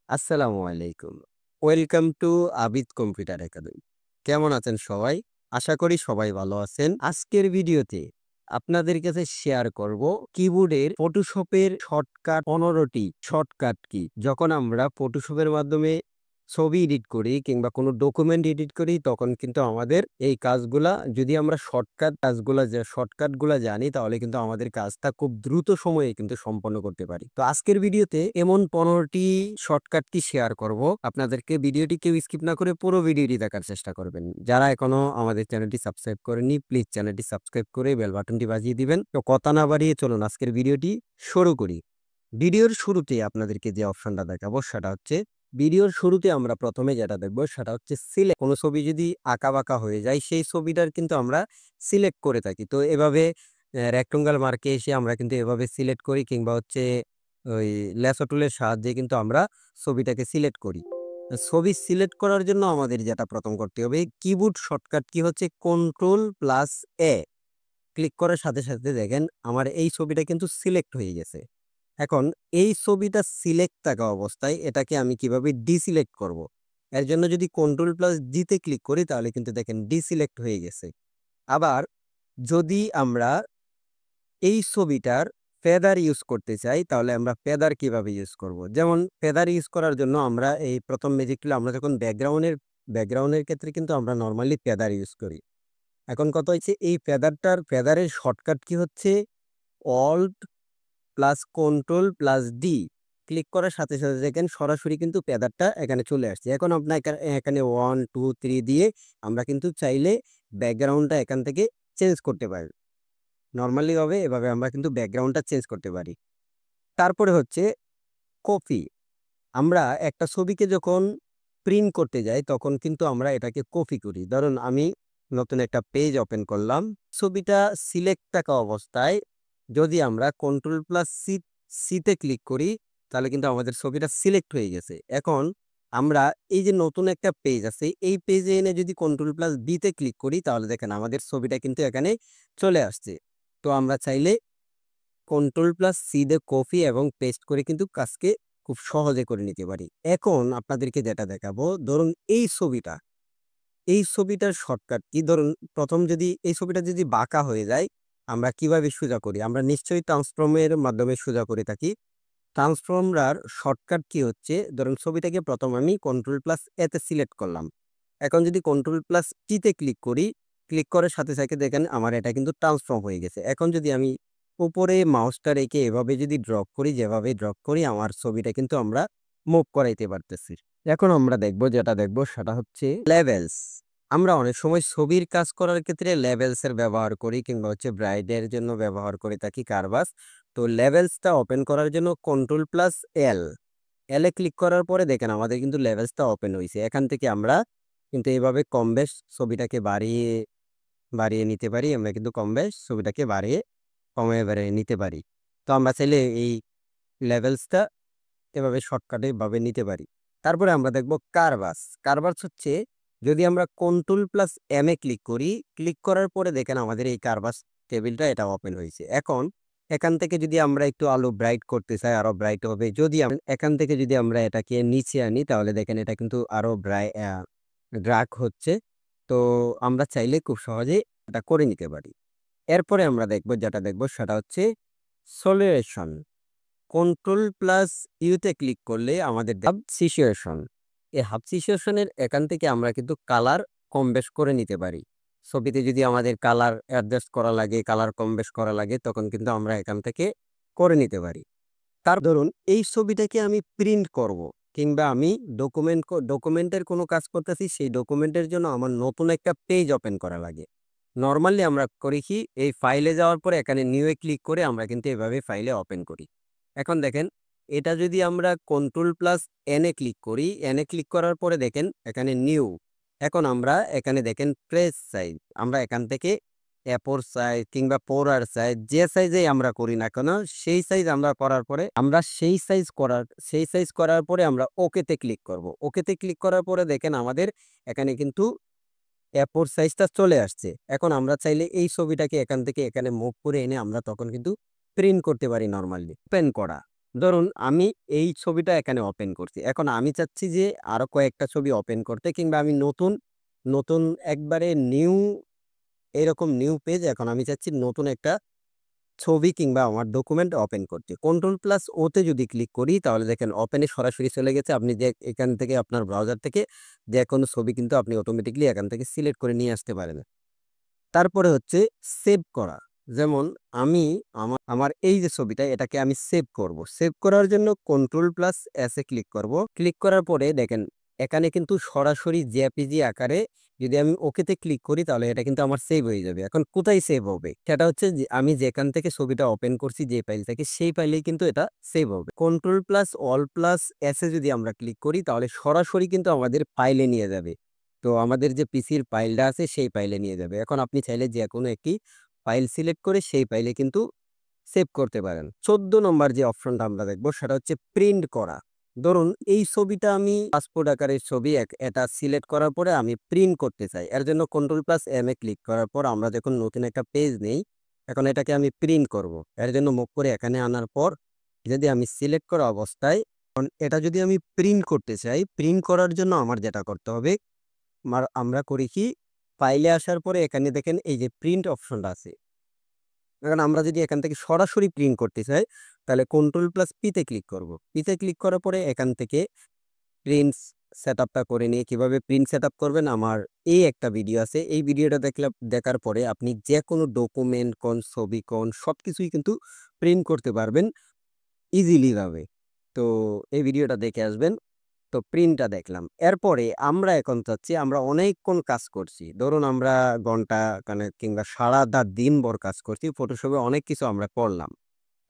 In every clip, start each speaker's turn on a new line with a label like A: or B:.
A: আসসালামু আলাইকুম। Welcome to Abid computer academy. কেমন আছেন সবাই? আশা করি সবাই ভালো আছেন। আজকের ভিডিওতে আপনাদের কাছে শেয়ার করব কিবোর্ডের ফটোশপের শর্টকাট ১৫ টি শর্টকাট কি। যখন আমরা ফটোশপের মাধ্যমে ছবি এডিট করি কিংবা কোনো ডকুমেন্ট এডিট করি তখন কিন্তু আমাদের এই কাজগুলা যদি আমরা শর্টকাটগুলা জানি তাহলে কিন্তু আমাদের কাজটা খুব দ্রুত সময়ে কিন্তু সম্পন্ন করতে পারি। তো আজকের ভিডিওতে এমন ১৫ টি শর্টকাট কি শেয়ার করব। আপনাদেরকে ভিডিওটি কেউ স্কিপ না করে পুরো ভিডিওটি দেখার চেষ্টা করবেন। যারা এখনো আমাদের চ্যানেলটি সাবস্ক্রাইব করেননি প্লিজ চ্যানেলটি সাবস্ক্রাইব করে বেল বাটনটি বাজিয়ে দিবেন। তো কথা না বাড়িয়ে চলুন আজকের ভিডিওটি শুরু করি। ভিডিওর শুরুতে আপনাদেরকে যে অপশনটা দেখাবো সেটা হচ্ছে ভিডিওর শুরুতে আমরা প্রথমে যেটা দেখবো সেটা হচ্ছে সিলেক্ট। কোনো ছবি যদি আঁকা-বাঁকা হয়ে যায় সেই ছবিটার কিন্তু আমরা সিলেক্ট করে থাকি। তো এভাবে রেক্টেঙ্গল মার্কে এসে আমরা কিন্তু এভাবে সিলেক্ট করি কিংবা হচ্ছে ওই ল্যাসো টুলের সাহায্যে কিন্তু আমরা ছবিটাকে সিলেক্ট করি। ছবি সিলেক্ট করার জন্য আমাদের যেটা প্রথম করতে হবে কিবোর্ড শর্টকাট কি হচ্ছে কন্ট্রোল প্লাস এ। ক্লিক করার সাথে, সাথে দেখেন আমার এই ছবিটা কিন্তু সিলেক্ট হয়ে গেছে। এখন এই ছবিটা সিলেক্ট থাকা অবস্থায় এটাকে আমি কিভাবে ডিসিলেক্ট করব? এর জন্য যদি কন্ট্রোল প্লাস ডি তে ক্লিক করি তাহলে কিন্তু দেখেন ডিসিলেক্ট হয়ে গেছে। আবার যদি আমরা এই ছবিটার ফেদার ইউজ করতে চাই তাহলে আমরা ফেদার কিভাবে ইউজ করব? যেমন ফেদার ইউজ করার জন্য আমরা এই প্রথম ম্যাজিক টুলে আমরা যখন ব্যাকগ্রাউন্ডের ক্ষেত্রে কিন্তু আমরা নরমালি ফেদার ইউজ করি। এখন কথা হচ্ছে এই ফেদারের শর্টকাট কি হচ্ছে alt plus control plus D. Click করার সাথে, সাথে দেখেন সরাসরি কিন্তু ফেদারটা এখানে চলে আসছে। এখন আপনার এখানে 1, 2, 3 দিয়ে আমরা কিন্তু চাইলে ব্যাকগ্রাউন্ডটা এখান থেকে চেঞ্জ করতে পারি। নরমালি ভাবে এভাবে আমরা কিন্তু ব্যাকগ্রাউন্ডটা চেঞ্জ করতে পারি। তারপরে হচ্ছে কপি। আমরা একটা ছবিকে যখন প্রিন্ট করতে যাই তখন কিন্তু আমরা এটাকে কপি করি। ধরুন আমি নতুন একটা পেজ ওপেন করলাম। ছবিটা সিলেক্ট থাকা অবস্থায় যদি আমরা কন্ট্রোল প্লাস সি তে ক্লিক করি তাহলে কিন্তু আমাদের ছবিটা সিলেক্ট হয়ে গেছে। এখন আমরা এই যে নতুন একটা পেজ আছে এই পেজে এনে যদি কন্ট্রোল প্লাস বি তে ক্লিক করি তাহলে দেখেন আমাদের ছবিটা কিন্তু এখানে চলে আসছে। তো আমরা চাইলে কন্ট্রোল প্লাস সি দিয়ে কপি এবং পেস্ট করে কিন্তু কাজকে খুব সহজে করে নিতে পারি। এখন আপনাদেরকে যেটা দেখাবো ধরুন এই ছবিটার শর্টকাট কি? ধরুন প্রথম যদি এই ছবিটা যদি বাঁকা হয়ে যায় আমরা কিভাবে সোজা করি? আমরা নিশ্চয়ই ট্রান্সফর্মের মাধ্যমে সোজা করে থাকি। ট্রান্সফর্মার শর্টকাট কি হচ্ছে? ধরুন ছবিটাকে প্রথম আমি কন্ট্রোল প্লাস এ তে সিলেক্ট করলাম। এখন যদি কন্ট্রোল প্লাস টি তে ক্লিক করি, ক্লিক করার সাথে, সাথে দেখেন আমার এটা কিন্তু ট্রান্সফর্ম হয়ে গেছে। এখন যদি আমি উপরে মাউসটা রেখে এভাবে যদি ড্রপ করি, যেভাবে ড্রপ করি আমার ছবিটা কিন্তু আমরা মুভ করাইতে পারতেছি। এখন আমরা যেটা দেখব সেটা হচ্ছে লেভেলস। আমরা অনেক সময় ছবির কাজ করার ক্ষেত্রে লেভেলস এর ব্যবহার করি কিংবা হচ্ছে ব্রাইটের জন্য ব্যবহার করে থাকি কারবাস। তো লেভেলসটা ওপেন করার জন্য কন্ট্রোল প্লাস এল। এল এ ক্লিক করার পরে দেখেন আমাদের কিন্তু লেভেলসটা ওপেন হইছে। এখান থেকে আমরা কিন্তু এভাবে কম বেশ ছবিটাকে বাড়িয়ে নিতে পারি। আমরা কিন্তু কম বেশ ছবিটাকে বাড়িয়ে নিতে পারি। তো আমরা চাইলে এই লেভেলসটা এভাবে শর্টকাটে ভাবে নিতে পারি। তারপরে আমরা দেখব কারবাস। কারবাস হচ্ছে যদি আমরা control plus M A click করি, ক্লিক করার পরে দেখেন আমাদের এই কারবাস টেবিলটা এটা ওপেন হয়েছে। এখন এখান থেকে যদি আমরা একটু আলো ব্রাইট করতে চাই আরো ব্রাইট হবে। যদি এখান থেকে যদি আমরা এটাকে নিচে আনি তাহলে দেখেন এটা কিন্তু আরো ডার্ক হচ্ছে। তো আমরা চাইলে খুব সহজেই এটা করে নিতে পারি। এরপরে আমরা যেটা দেখব সেটা হচ্ছে সলিউশন। কন্ট্রোল প্লাস ইউতে ক্লিক করলে আমাদের হাব সিচুয়েশন। এই হাব সিচুয়েশনের এখান থেকে আমরা কিন্তু কালার কম বেশ করে নিতে পারি। ছবিতে যদি আমাদের কালার অ্যাডজাস্ট করা লাগে, কালার কম বেশ করা লাগে তখন কিন্তু আমরা এখান থেকে করে নিতে পারি। তার ধরুন এই ছবিটাকে আমি প্রিন্ট করব কিংবা আমি ডকুমেন্টের কোনো কাজ করতেছি সেই ডকুমেন্টের জন্য আমার নতুন একটা পেজ ওপেন করা লাগে। নরমালি আমরা করি কি এই ফাইলে যাওয়ার পরে এখানে নিউ এ ক্লিক করে আমরা কিন্তু এভাবে ফাইলে ওপেন করি। এখন দেখেন এটা যদি আমরা control plus N A click করি, এন এ ক্লিক করার পরে দেখেন এখানে নিউ। এখন আমরা এখানে দেখেন প্রেস সাইজ। আমরা এখান থেকে এ4 সাইজ কিংবা 4R সাইজ যে সাইজে আমরা করি না কেন সেই সাইজ আমরা করার পরে আমরা সেই সাইজ করার পরে আমরা ওকেতে ক্লিক করব। ওকেতে ক্লিক করার পরে দেখেন আমাদের এখানে কিন্তু এ4 সাইজটা চলে আসছে। এখন আমরা চাইলে এই ছবিটাকে এখান থেকে এখানে মুভ করে এনে আমরা তখন কিন্তু প্রিন্ট করতে পারি নরমালি। ওপেন করা। ধরুন আমি এই ছবিটা এখানে ওপেন করছি। এখন আমি চাচ্ছি যে আরো কয়েকটা ছবি ওপেন করতে, কিংবা আমি নতুন, নতুন একবারে এরকম নিউ পেজ এখন আমি চাচ্ছি নতুন একটা ছবি কিংবা আমার ডকুমেন্ট ওপেন করতে। কন্ট্রোল প্লাস ও তে যদি ক্লিক করি তাহলে দেখেন ওপেনে সরাসরি চলে গেছে। আপনি যে এখান থেকে আপনার ব্রাউজার থেকে যেকোনো ছবি কিন্তু আপনি অটোমেটিক্যালি এখান থেকে সিলেক্ট করে নিয়ে আসতে পারেন। তারপরে হচ্ছে সেভ করা। যেমন আমি আমার এই যে ছবিটা এটাকে আমি সেভ করব। সেভ করার জন্য control plus S A click করব। ক্লিক করার পরে দেখেন এখানে কিন্তু সরাসরি জেপিজি আকারে যদি আমি ওকেতে ক্লিক করি তাহলে এটা কিন্তু আমার সেভ হয়ে যাবে। এখন কোথায় সেভ হবে? সেটা হচ্ছে যে আমি যেখান থেকে ছবিটা ওপেন করছি যে ফাইল থেকে সেই ফাইলেই কিন্তু এটা সেভ হবে। Control plus all plus S A যদি আমরা ক্লিক করি তাহলে সরাসরি কিন্তু আমাদের ফাইলে নিয়ে যাবে। তো আমাদের যে পিসির ফাইলটা আছে সেই ফাইলে নিয়ে যাবে। এখন আপনি চাইলে যেকোনো একটি ফাইল সিলেক্ট করে সেই ফাইলে কিন্তু সেভ করতে পারেন। ১৪ নম্বর যে অপশনটা আমরা দেখব সেটা হচ্ছে প্রিন্ট করা। ধরুন এই ছবিটা আমি পাসপোর্ট আকারের ছবি এটা সিলেক্ট করার পরে আমি প্রিন্ট করতে চাই। এর জন্য control plus M A click করার পর আমরা যখন নতুন একটা পেজ নেই, এখন এটাকে আমি প্রিন্ট করব। এর জন্য মুভ করে এখানে আনার পর যদি আমি সিলেক্ট করা অবস্থায় এটা যদি আমি প্রিন্ট করতে চাই, প্রিন্ট করার জন্য আমার যেটা করতে হবে আমরা করি কি, ফাইলে আসার পরে এখানে দেখেন এই যে প্রিন্ট অপশনটা আছে। এখন আমরা যদি এখান থেকে সরাসরি প্রিন্ট করতে চাই তাহলে কন্ট্রোল প্লাস পি তে ক্লিক করব। পি তে ক্লিক করার পরে এখান থেকে প্রিন্ট সেটআপটা করে নিয়ে কিভাবে প্রিন্ট সেটআপ করবেন আমার এই একটা ভিডিও আছে। এই ভিডিওটা দেখার পরে আপনি যেকোনো ডকুমেন্ট কোন ছবি কোন সবকিছুই কিন্তু প্রিন্ট করতে পারবেন ইজিলি ভাবে। তো এই ভিডিওটা দেখে আসবেন। তো প্রিন্টটা দেখলাম। এরপরে আমরা এখন চাচ্ছি আমরা অনেকক্ষণ কাজ করছি। ধরুন আমরা ঘন্টা খানেক কিংবা সারাটা দিনভর কাজ করছি। ফটোশপে অনেক কিছু আমরা করলাম।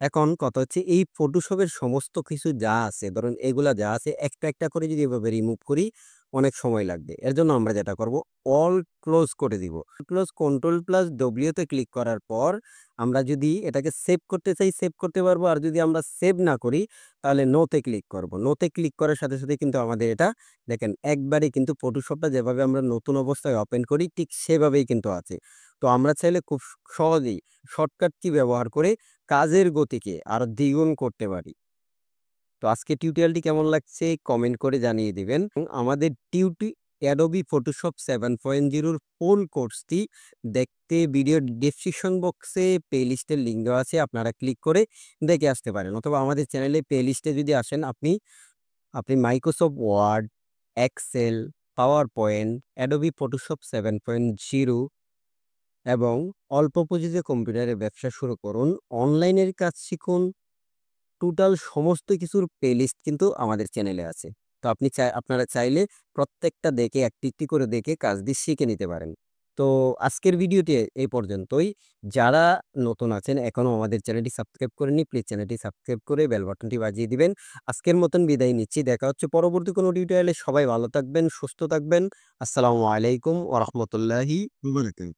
A: এখন কথা হচ্ছে এই ফটোশপের সমস্ত কিছু যা আছে, ধরুন এগুলা যা আছে একটা, একটা করে যদি এভাবে রিমুভ করি অনেক সময় লাগবে। এর জন্য আমরা যেটা করব অল ক্লোজ করে দিব। ক্লোজ কন্ট্রোল প্লাস ডব্লিউ তে ক্লিক করার পর আমরা যদি এটাকে সেভ করতে চাই সেভ করতে পারবো। আর যদি আমরা সেভ না করি তাহলে নো তে ক্লিক করব। নো তে ক্লিক করার সাথে, সাথে কিন্তু আমাদের এটা দেখেন একবারে কিন্তু ফটোশপটা যেভাবে আমরা নতুন অবস্থায় ওপেন করি ঠিক সেভাবেই কিন্তু আছে। তো আমরা চাইলে খুব সহজেই শর্টকাট কি ব্যবহার করে কাজের গতিকে আরো দ্বিগুণ করতে পারি। তো আজকে টিউটোরিয়ালটি কেমন লাগছে কমেন্ট করে জানিয়ে দিবেন। এবং আমাদের Adobe Photoshop 7.0 এর ফুল কোর্সটি দেখতে ভিডিও ডেসক্রিপশন বক্সে প্লেলিস্টের লিংক দেওয়া আছে। আপনারা ক্লিক করে দেখে আসতে পারেন। অথবা আমাদের চ্যানেলে প্লেলিস্টে যদি আসেন আপনি Microsoft Word, Excel, PowerPoint, Adobe Photoshop 7.0 এবং অল্প পুঁজিতে কম্পিউটারে ব্যবসা শুরু করুন, অনলাইনের কাজ শিখুন, টোটাল সমস্ত কিছুর প্লেলিস্ট কিন্তু আমাদের চ্যানেলে আছে। তো আপনারা চাইলে প্রত্যেকটা দেখে একটি, একটি করে দেখে কাজটি শিখে নিতে পারেন। তো আজকের ভিডিওটি এই পর্যন্তই। যারা নতুন আছেন এখনো আমাদের চ্যানেলটি সাবস্ক্রাইব করেননি, প্লিজ চ্যানেলটি সাবস্ক্রাইব করে বেল বাটনটি বাজিয়ে দিবেন। আজকের মতন বিদায় নিচ্ছি। দেখা হচ্ছে পরবর্তী কোনো টিউটোরিয়ালে। সবাই ভালো থাকবেন, সুস্থ থাকবেন। আসসালামু আলাইকুম ওয়া রাহমাতুল্লাহি ওয়া বারাকাতুহু।